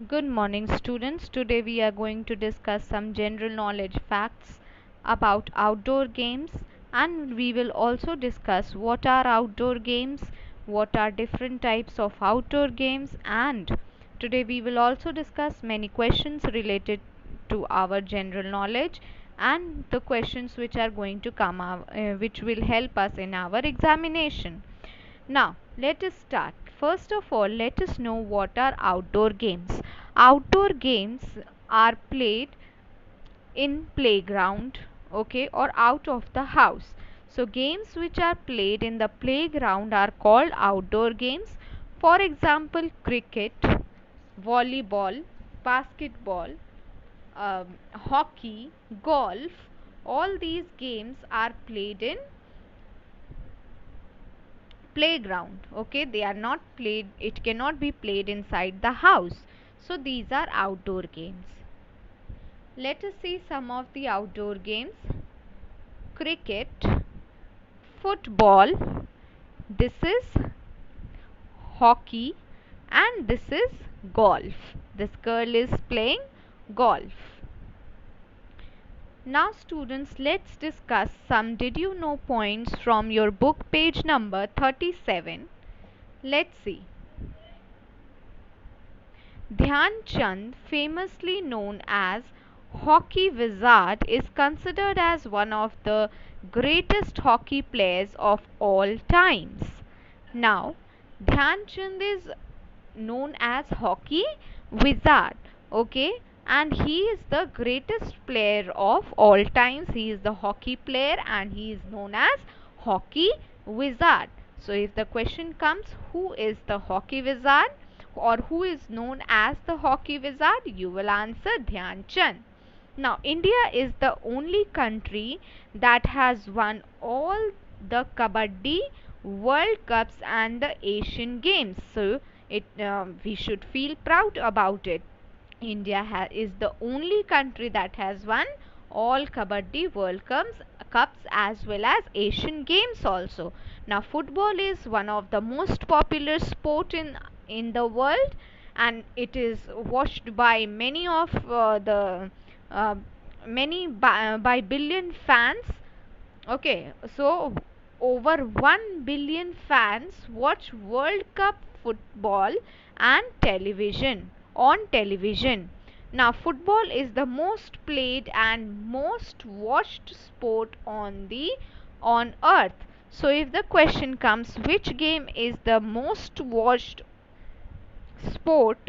Good morning, students. Today we are going to discuss some general knowledge facts about outdoor games, and we will also discuss what are outdoor games, what are different types of outdoor games, and today we will also discuss many questions related to our general knowledge and the questions which are going to come which will help us in our examination. Now, let us start. First of all, let us know what are outdoor games. Outdoor games are played in playground, okay, or out of the house. So, games which are played in the playground are called outdoor games. For example, cricket, volleyball, basketball, hockey, golf, all these games are played in playground. Okay, they are not played, it cannot be played inside the house. So these are outdoor games. Let us see some of the outdoor games. Cricket, football, this is hockey, and this is golf. This girl is playing golf. Now students, let's discuss some did you know points from your book page number 37. Let's see. Dhyan Chand, famously known as Hockey Wizard, is considered as one of the greatest hockey players of all times. Now, Dhyan Chand is known as Hockey Wizard, okay, and he is the greatest player of all times. He is the hockey player and he is known as Hockey Wizard. So, if the question comes, who is the Hockey Wizard? Or who is known as the Hockey Wizard, you will answer Dhyan Chand. Now, India is the only country that has won all the Kabaddi World Cups and the Asian Games. So, we should feel proud about it. India is the only country that has won all Kabaddi World Cups as well as Asian Games also. Now, football is one of the most popular sport in the world, and it is watched by many of the uh, by billion fans. Okay, so over 1 billion fans watch World Cup football and television on television. Now, football is the most played and most watched sport on earth. So, if the question comes, which game is the most watched sport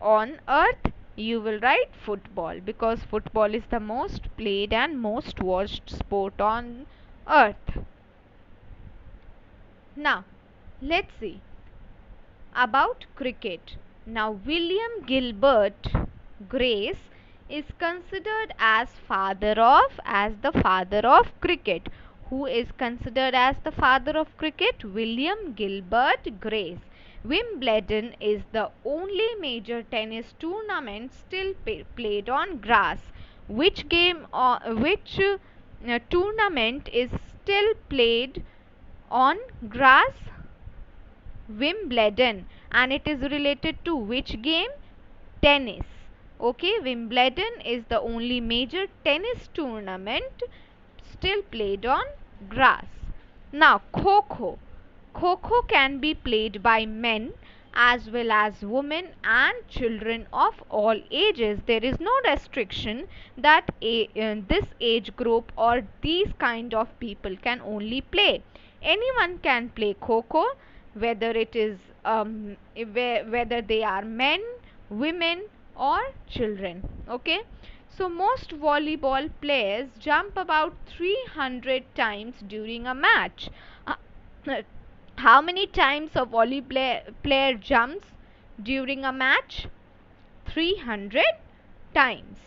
on earth, you will write football, because football is the most played and most watched sport on earth. Now, let's see about cricket. Now, William Gilbert Grace is considered as the father of cricket. Who is considered as the father of cricket? William Gilbert Grace. Wimbledon is the only major tennis tournament still played on grass. Which game or which tournament is still played on grass? Wimbledon, and it is related to which game? Tennis. Okay, Wimbledon is the only major tennis tournament still played on grass. Now, Kho-Kho. Kho-Kho can be played by men as well as women and children of all ages. There is no restriction that this age group or these kind of people can only play. Anyone can play Kho-Kho, whether it is whether they are men, women or children. Okay, so most volleyball players jump about 300 times during a match. How many times a player jumps during a match? 300 times.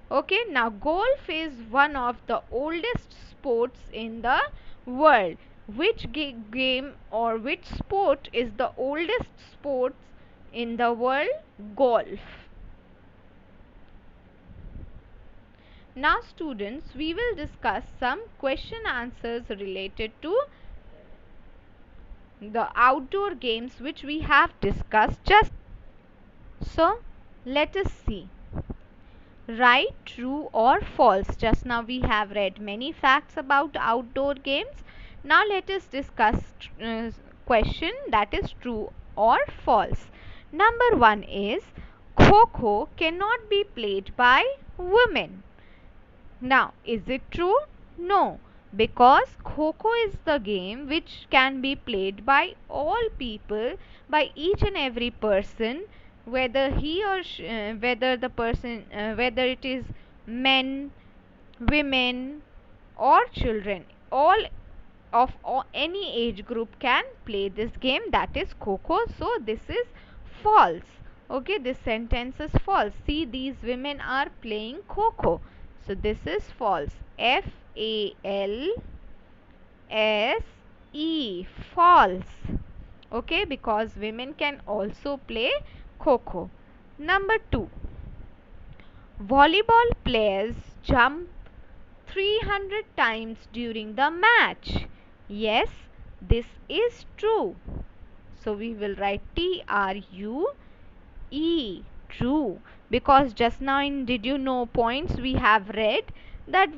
Okay, now golf is one of the oldest sports in the world. Which game or which sport is the oldest sports in the world? Golf. Now students, we will discuss some question answers related to the outdoor games which we have discussed just. So Let us see. Right, true or false. Just now we have read many facts about outdoor games. Now let us discuss question that is true or false. Number 1 is Kho cannot be played by women. Now, is it true? No, because Kho is the game which can be played by all people, by each and every person, whether he or whether the person, whether it is men, women, or children, all of any age group can play this game, that is Kho. So this is false. Okay, this sentence is false. See, these women are playing Kho. So this is false. False. False. Okay, because women can also play Kho. Number 2. Volleyball players jump 300 times during the match. Yes, this is true. So we will write TRUE, true, because just now in did you know points we have read that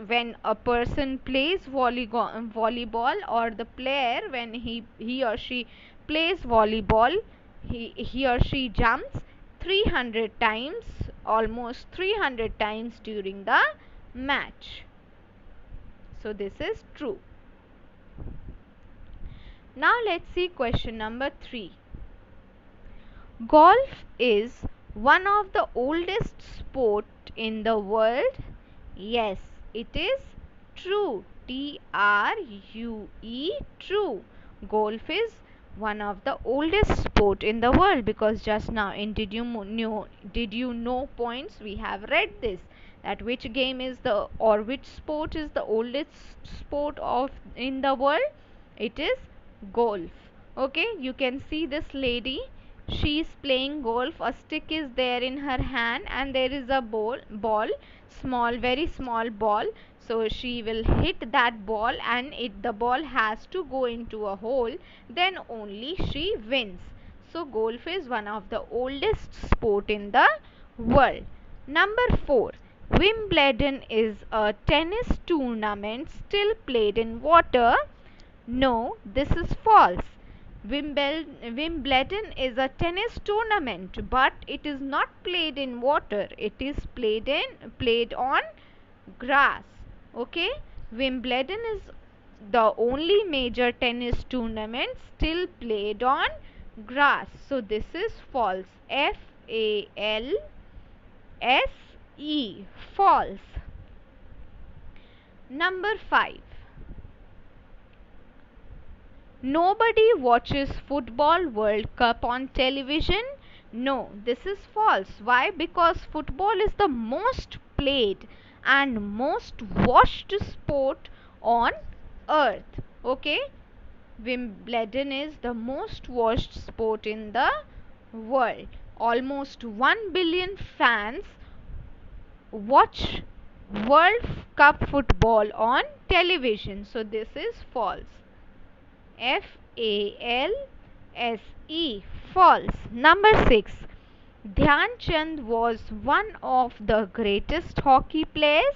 when a person plays volleyball, or the player when he or she plays volleyball, he or she jumps 300 times, almost 300 times during the match. So this is true. Now let's see question number 3. Golf is one of the oldest sport in the world. Yes, it is true. TRUE, true. Golf is one of the oldest sport in the world, because just now in did you know points we have read this, that which game is the, or which sport is the oldest sport of in the world. It is golf. Okay, you can see this lady, she is playing golf. A stick is there in her hand and there is a ball, small, very small ball. So she will hit that ball, and the ball has to go into a hole, then only she wins. So golf is one of the oldest sport in the world. Number 4. Wimbledon is a tennis tournament still played in water. No, this is false. Wimbledon is a tennis tournament, but it is not played in water. It is played on grass. Okay, Wimbledon is the only major tennis tournament still played on grass. So this is false. FALSE, false. Number 5. Nobody watches Football World Cup on television. No, this is false. Why? Because football is the most played and most watched sport on earth. Okay, Wimbledon is the most watched sport in the world. Almost 1 billion fans watch World Cup football on television. So this is false. FALSE, false. Number 6. Dhyan Chand was one of the greatest hockey players.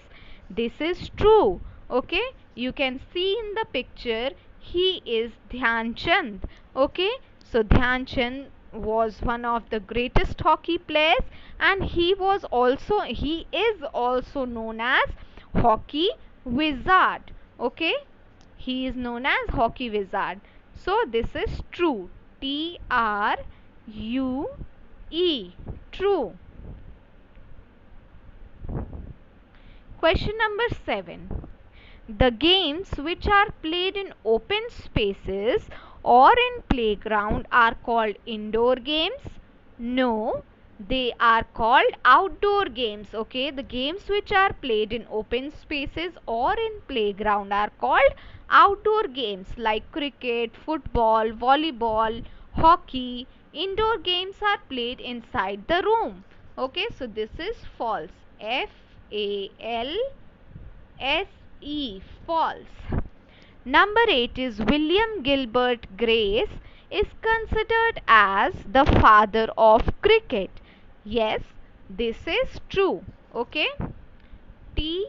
This is true. Okay, you can see in the picture, he is Dhyan Chand. Okay, so Dhyan Chand was one of the greatest hockey players, and he is also known as hockey wizard. Okay, he is known as hockey wizard. So this is true. TRUE, true. Question number 7. The games which are played in open spaces or in playground are called indoor games. No, they are called outdoor games. Okay, the games which are played in open spaces or in playground are called outdoor games, like cricket, football, volleyball, hockey. Indoor games are played inside the room. Okay, so this is false. FALSE, false. Number 8 is William Gilbert Grace is considered as the father of cricket. Yes, this is true. Okay. True.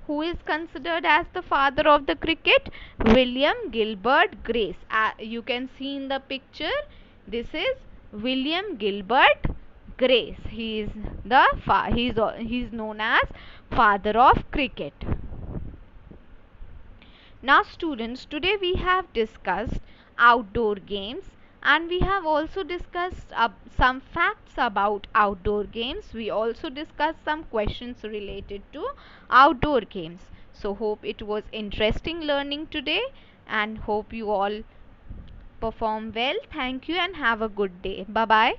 Who is considered as the father of the cricket? William Gilbert Grace. You can see in the picture, this is William Gilbert Grace. He is he's known as father of cricket. Now students, today we have discussed outdoor games, and we have also discussed some facts about outdoor games. We also discussed some questions related to outdoor games. So hope it was interesting learning today, and hope you all perform well. Thank you and have a good day. Bye bye.